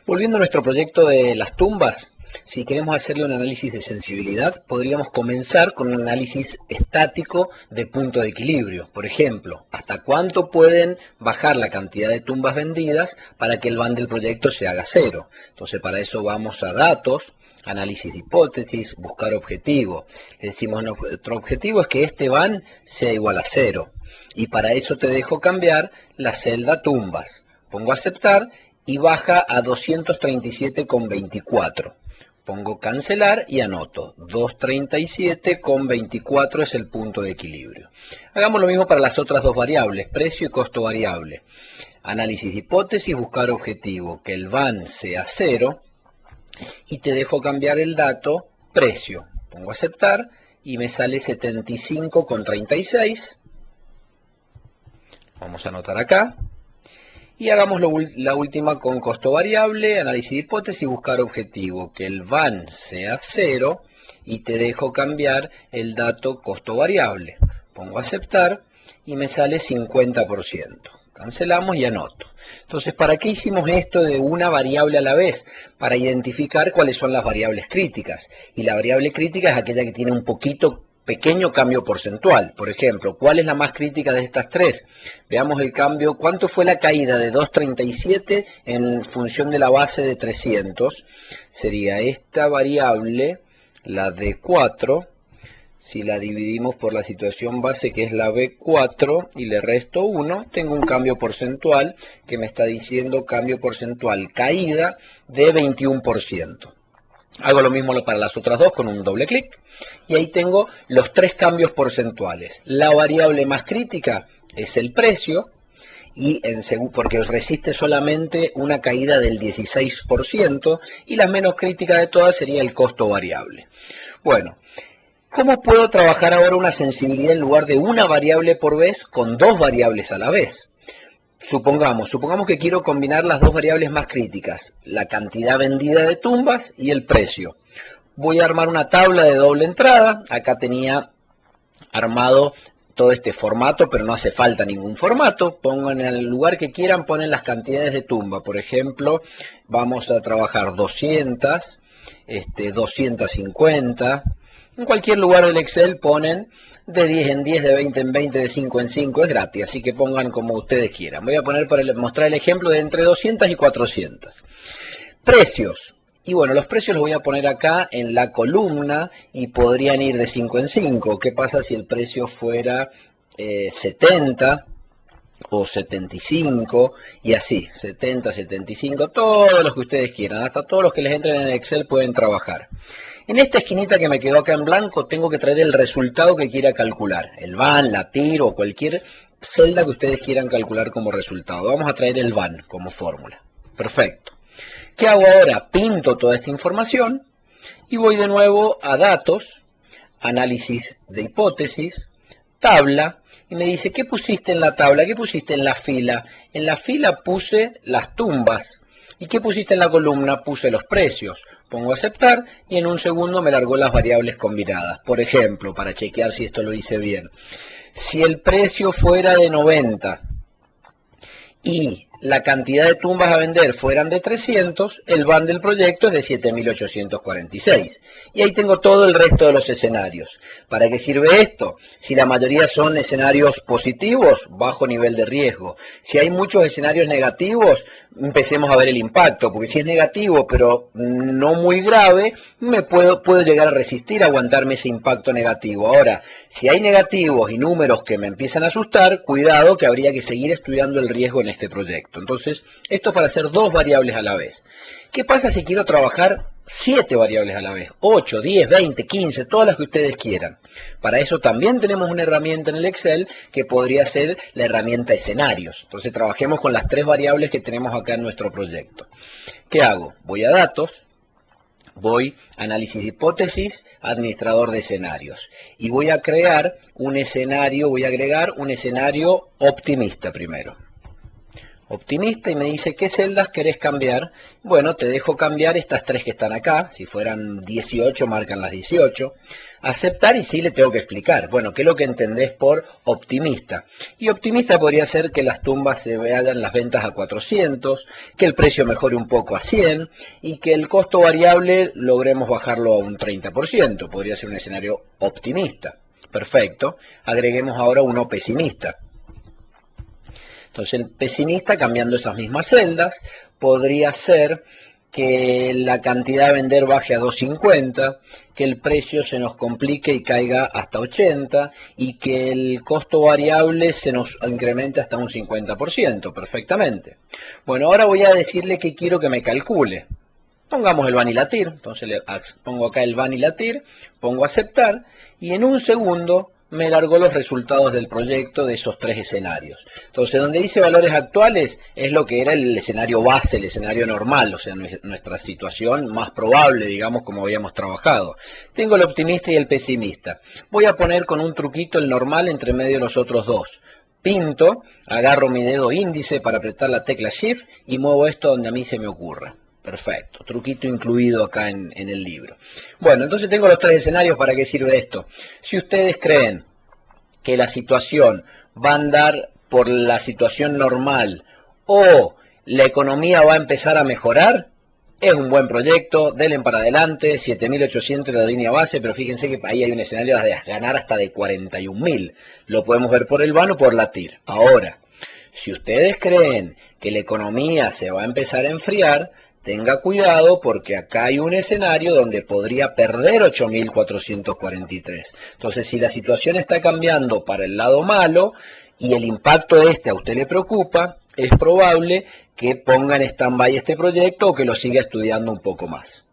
Volviendo a nuestro proyecto de las tumbas, si queremos hacerle un análisis de sensibilidad, podríamos comenzar con un análisis estático de punto de equilibrio. Por ejemplo, hasta cuánto pueden bajar la cantidad de tumbas vendidas para que el van del proyecto se haga cero. Entonces, para eso vamos a datos, análisis de hipótesis, buscar objetivo. Le decimos, nuestro objetivo es que este van sea igual a cero. Y para eso te dejo cambiar la celda tumbas. Pongo aceptar y baja a 237,24. Pongo cancelar y anoto. 237,24 es el punto de equilibrio. Hagamos lo mismo para las otras dos variables, precio y costo variable. Análisis de hipótesis, buscar objetivo, que el van sea cero. Y te dejo cambiar el dato precio. Pongo aceptar y me sale 75,36. Vamos a anotar acá. Y hagamos la última con costo variable, análisis de hipótesis, buscar objetivo, que el van sea cero y te dejo cambiar el dato costo variable. Pongo aceptar y me sale 50%. Cancelamos y anoto. Entonces, ¿para qué hicimos esto de una variable a la vez? Para identificar cuáles son las variables críticas. Y la variable crítica es aquella que tiene un pequeño cambio porcentual. Por ejemplo, ¿cuál es la más crítica de estas tres? Veamos el cambio. ¿Cuánto fue la caída de 237 en función de la base de 300? Sería esta variable, la D4. Si la dividimos por la situación base, que es la B4, y le resto 1, tengo un cambio porcentual que me está diciendo cambio porcentual caída de 21%. Hago lo mismo para las otras dos con un doble clic. Y ahí tengo los tres cambios porcentuales. La variable más crítica es el precio, porque resiste solamente una caída del 16%, y la menos crítica de todas sería el costo variable. Bueno, ¿cómo puedo trabajar ahora una sensibilidad en lugar de una variable por vez con dos variables a la vez? Supongamos que quiero combinar las dos variables más críticas, la cantidad vendida de tumbas y el precio. Voy a armar una tabla de doble entrada. Acá tenía armado todo este formato, pero no hace falta ningún formato. Pongan en el lugar que quieran, ponen las cantidades de tumba. Por ejemplo, vamos a trabajar 200, 250. En cualquier lugar del Excel ponen de 10 en 10, de 20 en 20, de 5 en 5, es gratis, así que pongan como ustedes quieran. Voy a poner para mostrar el ejemplo de entre 200 y 400. Precios. Y bueno, los precios los voy a poner acá en la columna y podrían ir de 5 en 5. ¿Qué pasa si el precio fuera 70 o 75? Y así, 70, 75, todos los que ustedes quieran. Hasta todos los que les entren en Excel pueden trabajar. En esta esquinita que me quedó acá en blanco tengo que traer el resultado que quiera calcular. El van, la TIR o cualquier celda que ustedes quieran calcular como resultado. Vamos a traer el van como fórmula. Perfecto. ¿Qué hago ahora? Pinto toda esta información y voy de nuevo a datos, análisis de hipótesis, tabla, y me dice, ¿qué pusiste en la tabla? ¿Qué pusiste en la fila? En la fila puse las tumbas. ¿Y qué pusiste en la columna? Puse los precios. Pongo aceptar y en un segundo me largó las variables combinadas. Por ejemplo, para chequear si esto lo hice bien. Si el precio fuera de 90 y la cantidad de tumbas a vender fueran de 300, el van del proyecto es de 7.846. Y ahí tengo todo el resto de los escenarios. ¿Para qué sirve esto? Si la mayoría son escenarios positivos, bajo nivel de riesgo. Si hay muchos escenarios negativos, empecemos a ver el impacto, porque si es negativo pero no muy grave, puedo llegar a resistir, a aguantarme ese impacto negativo. Ahora, si hay negativos y números que me empiezan a asustar, cuidado que habría que seguir estudiando el riesgo en este proyecto. Entonces, esto es para hacer dos variables a la vez. ¿Qué pasa si quiero trabajar 7 variables a la vez? 8, 10, 20, 15, todas las que ustedes quieran. Para eso también tenemos una herramienta en el Excel que podría ser la herramienta escenarios. Entonces, trabajemos con las 3 variables que tenemos acá en nuestro proyecto. ¿Qué hago? Voy a datos, voy a análisis de hipótesis, administrador de escenarios. Y voy a crear un escenario, voy a agregar un escenario optimista primero. optimista, y me dice, ¿qué celdas querés cambiar? Bueno, te dejo cambiar estas tres que están acá. Si fueran 18, marcan las 18. Aceptar, y sí le tengo que explicar. Bueno, ¿qué es lo que entendés por optimista? Y optimista podría ser que las tumbas se vayan las ventas a 400, que el precio mejore un poco a 100 y que el costo variable logremos bajarlo a un 30%. Podría ser un escenario optimista. Perfecto. Agreguemos ahora uno pesimista. Entonces el pesimista, cambiando esas mismas celdas, podría ser que la cantidad de vender baje a 250, que el precio se nos complique y caiga hasta 80 y que el costo variable se nos incremente hasta un 50%, perfectamente. Bueno, ahora voy a decirle que quiero que me calcule. Pongamos el Vanilla TIR, entonces le pongo acá el Vanilla TIR, pongo aceptar y en un segundo me largó los resultados del proyecto de esos tres escenarios. Entonces, donde dice valores actuales es lo que era el escenario base, el escenario normal, o sea, nuestra situación más probable, digamos, como habíamos trabajado. Tengo el optimista y el pesimista. Voy a poner con un truquito el normal entre medio de los otros dos. Pinto, agarro mi dedo índice para apretar la tecla Shift y muevo esto donde a mí se me ocurra. Perfecto, truquito incluido acá en el libro. Bueno, entonces tengo los tres escenarios. ¿Para qué sirve esto? Si ustedes creen que la situación va a andar por la situación normal o la economía va a empezar a mejorar, es un buen proyecto, denle para adelante, 7.800 de la línea base, pero fíjense que ahí hay un escenario de ganar hasta de 41.000. Lo podemos ver por el VAN o por la TIR. Ahora, si ustedes creen que la economía se va a empezar a enfriar, tenga cuidado porque acá hay un escenario donde podría perder 8.443. Entonces, si la situación está cambiando para el lado malo y el impacto de este a usted le preocupa, es probable que ponga en stand-by este proyecto o que lo siga estudiando un poco más.